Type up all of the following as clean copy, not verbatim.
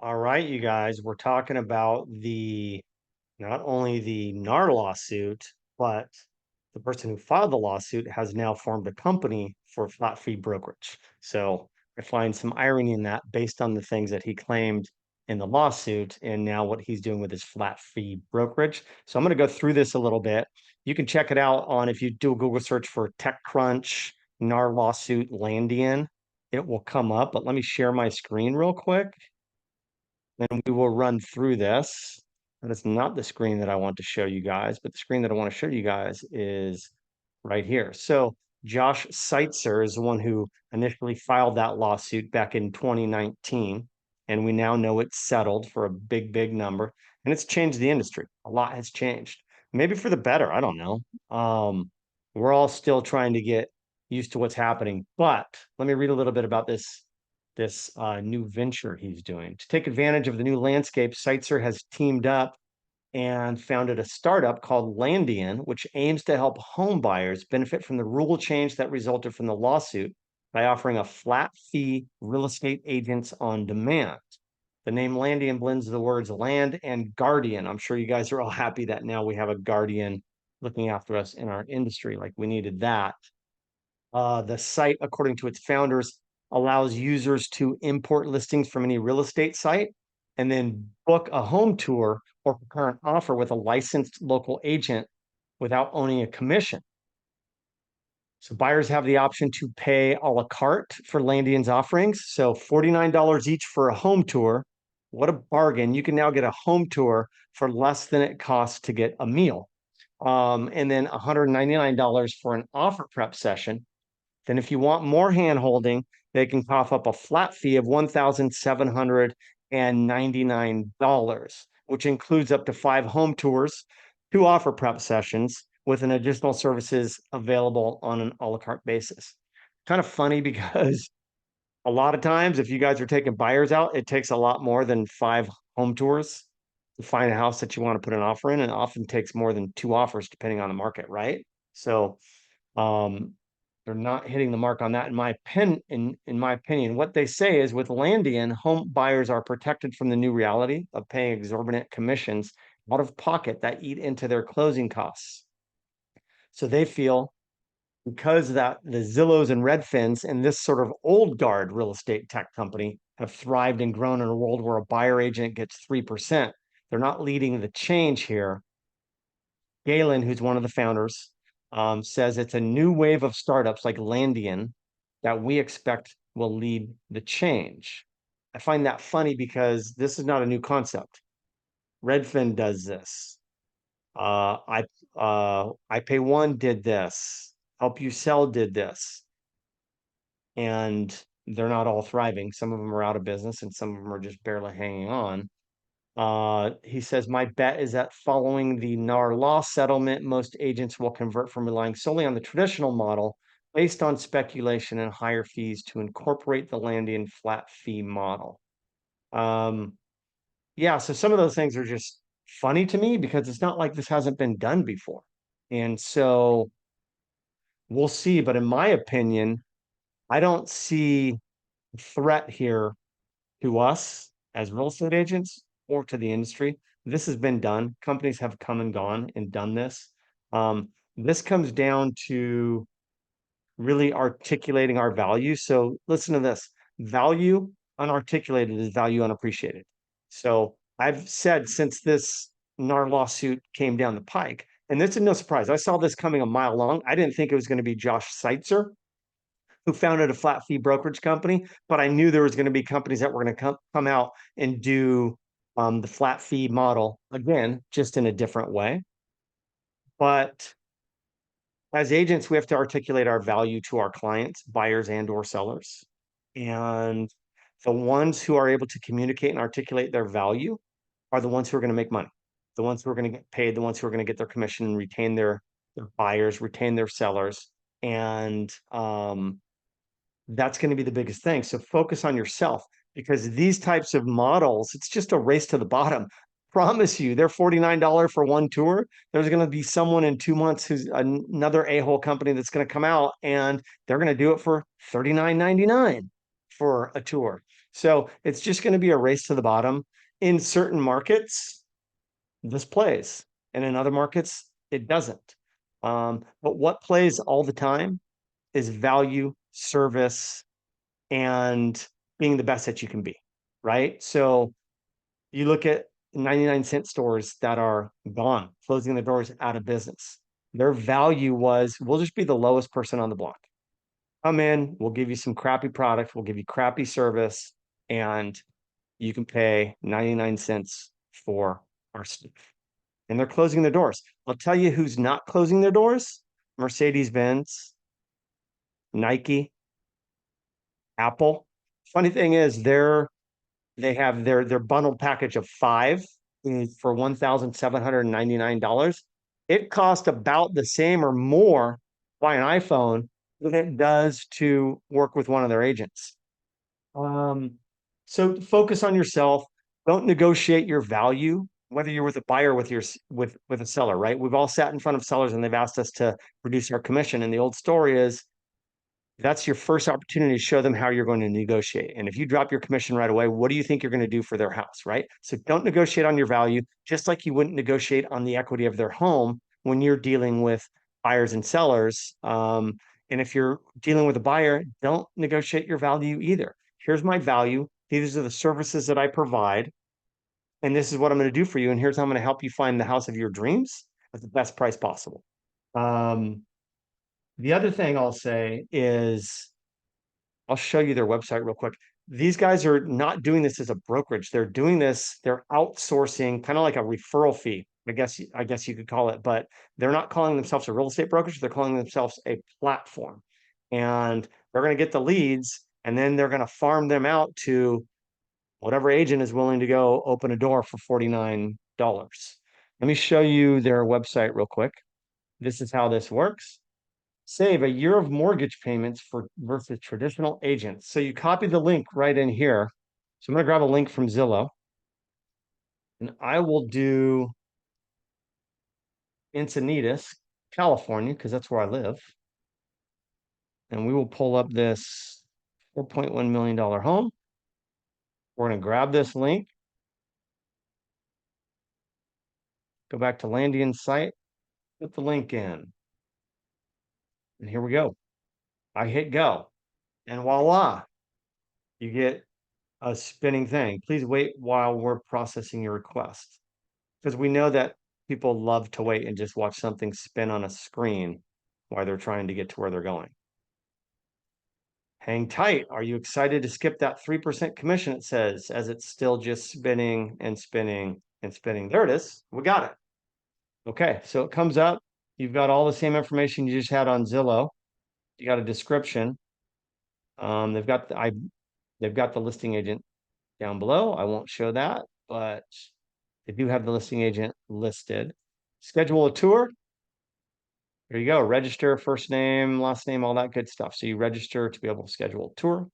All right, you guys, we're talking about the not only the NAR lawsuit, but the person who filed the lawsuit has now formed a company for flat fee brokerage. So I find some irony in that based on the things that he claimed in the lawsuit and now what he's doing with his flat fee brokerage. So I'm going to go through this a little bit. You can check it out on if you do a Google search for TechCrunch, NAR lawsuit, Landian, it will come up. But let me share my screen real quick and we will run through this. And it's not the screen that I want to show you guys, but the screen that I want to show you guys is right here. So Josh Sitzer is the one who initially filed that lawsuit back in 2019. And we now know it's settled for a big, big number. And it's changed the industry. A lot has changed. Maybe for the better. I don't know. We're all still trying to get used to what's happening. But let me read a little bit about this new venture he's doing. To take advantage of the new landscape, Sitzer has teamed up and founded a startup called Landian, which aims to help home buyers benefit from the rule change that resulted from the lawsuit by offering a flat fee real estate agents on demand. The name Landian blends the words land and guardian. I'm sure you guys are all happy that now we have a guardian looking after us in our industry, like we needed that. The site, according to its founders, allows users to import listings from any real estate site and then book a home tour or prepare an offer with a licensed local agent without owning a commission. So buyers have the option to pay a la carte for Landian's offerings. So $49 each for a home tour. What a bargain. You can now get a home tour for less than it costs to get a meal. And then $199 for an offer prep session. Then if you want more hand-holding, they can cough up a flat fee of $1,799, which includes up to 5 home tours, 2 offer prep sessions, with an additional services available on an a la carte basis. Kind of funny because a lot of times, if you guys are taking buyers out, it takes a lot more than 5 home tours to find a house that you want to put an offer in, and it often takes more than 2 offers depending on the market, right? So um, they're not hitting the mark on that in my opinion. What they say is with Landian, home buyers are protected from the new reality of paying exorbitant commissions out of pocket that eat into their closing costs. So they feel because that the Zillows and Redfins and this sort of old guard real estate tech company have thrived and grown in a world where a buyer agent gets 3%. They're not leading the change here. Galen, who's one of the founders, says it's a new wave of startups like Landian that we expect will lead the change. I find that funny because this is not a new concept. Redfin does this. I Pay One did this. Help You Sell did this, and they're not all thriving. Some of them are out of business, and some of them are just barely hanging on. He says, my bet is that following the NAR law settlement, most agents will convert from relying solely on the traditional model based on speculation and higher fees to incorporate the Landian flat fee model. Yeah, so some of those things are just funny to me because it's not like this hasn't been done before. And so we'll see. But in my opinion, I don't see a threat here to us as real estate agents or to the industry. This has been done. Companies have come and gone and done this. This comes down to really articulating our value. So listen to this. Value unarticulated is value unappreciated. So I've said since this NAR lawsuit came down the pike, and this is no surprise. I saw this coming a mile long. I didn't think it was going to be Josh Sitzer, who founded a flat fee brokerage company, but I knew there was going to be companies that were going to come out and do the flat fee model again, just in a different way. But as agents, we have to articulate our value to our clients, buyers and or sellers. And the ones who are able to communicate and articulate their value are the ones who are going to make money, the ones who are going to get paid, the ones who are going to get their commission and retain their buyers, retain their sellers. And that's going to be the biggest thing. So focus on yourself because these types of models, it's just a race to the bottom. Promise you, they're $49 for one tour. There's going to be someone in 2 months who's another a-hole company that's going to come out and they're going to do it for $39.99, for a tour. So it's just going to be a race to the bottom. In certain markets, this plays, and in other markets, it doesn't. But what plays all the time is value, service, and being the best that you can be, right? So you look at 99-cent stores that are gone, closing the doors, out of business. Their value was, we'll just be the lowest person on the block. Come in, we'll give you some crappy product, we'll give you crappy service, and you can pay 99 cents for our stuff. And they're closing their doors. I'll tell you who's not closing their doors: Mercedes-Benz, Nike, Apple. Funny thing is, they have their bundled package of 5 for $1,799. It costs about the same or more to buy an iPhone than it does to work with one of their agents. So focus on yourself. Don't negotiate your value, whether you're with a buyer or with a seller, right? We've all sat in front of sellers and they've asked us to reduce our commission. And the old story is, that's your first opportunity to show them how you're going to negotiate. And if you drop your commission right away, what do you think you're going to do for their house, right? So don't negotiate on your value, just like you wouldn't negotiate on the equity of their home when you're dealing with buyers and sellers. And if you're dealing with a buyer, don't negotiate your value either. Here's my value. These are the services that I provide. And this is what I'm going to do for you. And here's how I'm going to help you find the house of your dreams at the best price possible. The other thing I'll say is, I'll show you their website real quick. These guys are not doing this as a brokerage. They're doing this, they're outsourcing, kind of like a referral fee, I guess you could call it, but they're not calling themselves a real estate brokerage. They're calling themselves a platform. And they're going to get the leads, and then they're going to farm them out to whatever agent is willing to go open a door for $49. Let me show you their website real quick. This is how this works. Save a year of mortgage payments for versus traditional agents. So you copy the link right in here. So I'm going to grab a link from Zillow, and I will do Encinitas, California, because that's where I live. And we will pull up this $4.1 million home. We're going to grab this link, go back to Landian's site, put the link in. And here we go. I hit go, and voila, you get a spinning thing. Please wait while we're processing your request, because we know that people love to wait and just watch something spin on a screen while they're trying to get to where they're going. Hang tight. Are you excited to skip that 3% commission? It says, as it's still just spinning and spinning and spinning. There it is. We got it. Okay, so it comes up. You've got all the same information you just had on Zillow. You got a description. They've got the listing agent down below. I won't show that, but they do have the listing agent listed. Schedule a tour. There you go. Register, first name, last name, all that good stuff. So you register to be able to schedule a tour,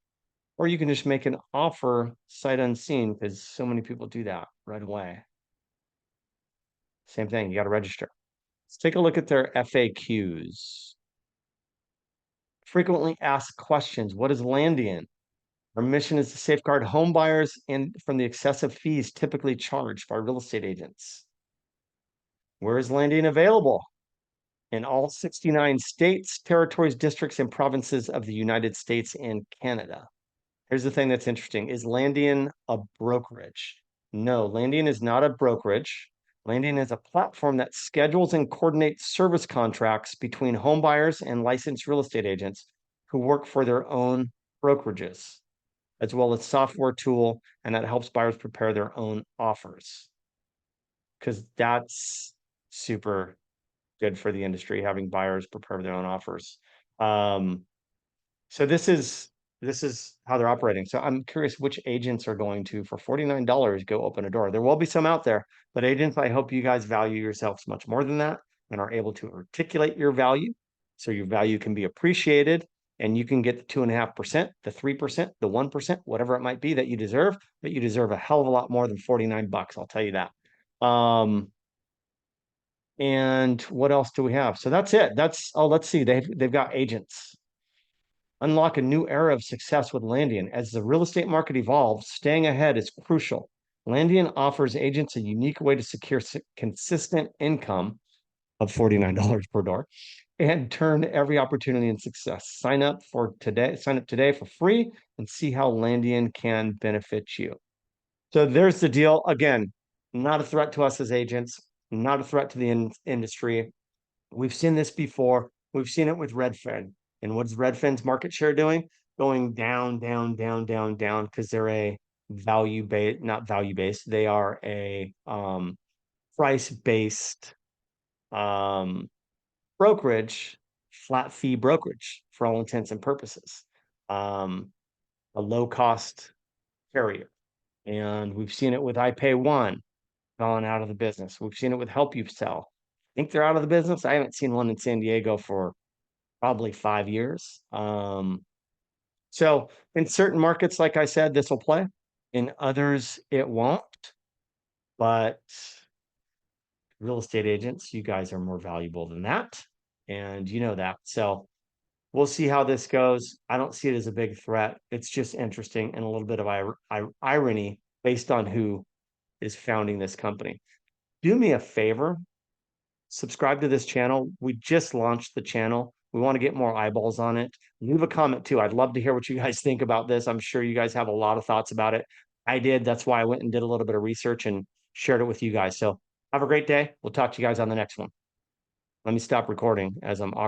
or you can just make an offer sight unseen, because so many people do that right away. Same thing. You got to register. Let's take a look at their FAQs. Frequently asked questions. What is Landian? Our mission is to safeguard home buyers and from the excessive fees typically charged by real estate agents. Where is Landian available? In all 69 states, territories, districts, and provinces of the United States and Canada. Here's the thing that's interesting. Is Landian a brokerage? No, Landian is not a brokerage. Landian is a platform that schedules and coordinates service contracts between home buyers and licensed real estate agents who work for their own brokerages, as well as software tool, and that helps buyers prepare their own offers. Because that's super good for the industry, having buyers prepare their own offers. So this is how they're operating. So I'm curious which agents are going to, for $49, go open a door. There will be some out there, but agents, I hope you guys value yourselves much more than that and are able to articulate your value, so your value can be appreciated and you can get the 2.5%, the 3%, the 1%, whatever it might be that you deserve. But you deserve a hell of a lot more than $49. I'll tell you that. And what else do we have? So that's it. Let's see. They've got agents. Unlock a new era of success with Landian. As the real estate market evolves, staying ahead is crucial. Landian offers agents a unique way to secure consistent income of $49 per door and turn every opportunity into success. Sign up today for free and see how Landian can benefit you. So there's the deal. Again, not a threat to us as agents, not a threat to the industry. We've seen this before. We've seen it with Redfin. And what's Redfin's market share doing? Going down, down, down, down, down, because they're a value-based, not value-based. They are a price-based brokerage, flat fee brokerage for all intents and purposes. A low-cost carrier. And we've seen it with I Pay One falling out of the business. We've seen it with Help You Sell. I think they're out of the business. I haven't seen one in San Diego for probably 5 years. So in certain markets, like I said, this will play. In others, it won't. But real estate agents, you guys are more valuable than that. And you know that. So we'll see how this goes. I don't see it as a big threat. It's just interesting and a little bit of irony based on who is founding this company. Do me a favor, subscribe to this channel. We just launched the channel. We want to get more eyeballs on it. Leave a comment too. I'd love to hear what you guys think about this. I'm sure you guys have a lot of thoughts about it. I did. That's why I went and did a little bit of research and shared it with you guys. So have a great day. We'll talk to you guys on the next one. Let me stop recording as I'm awkward.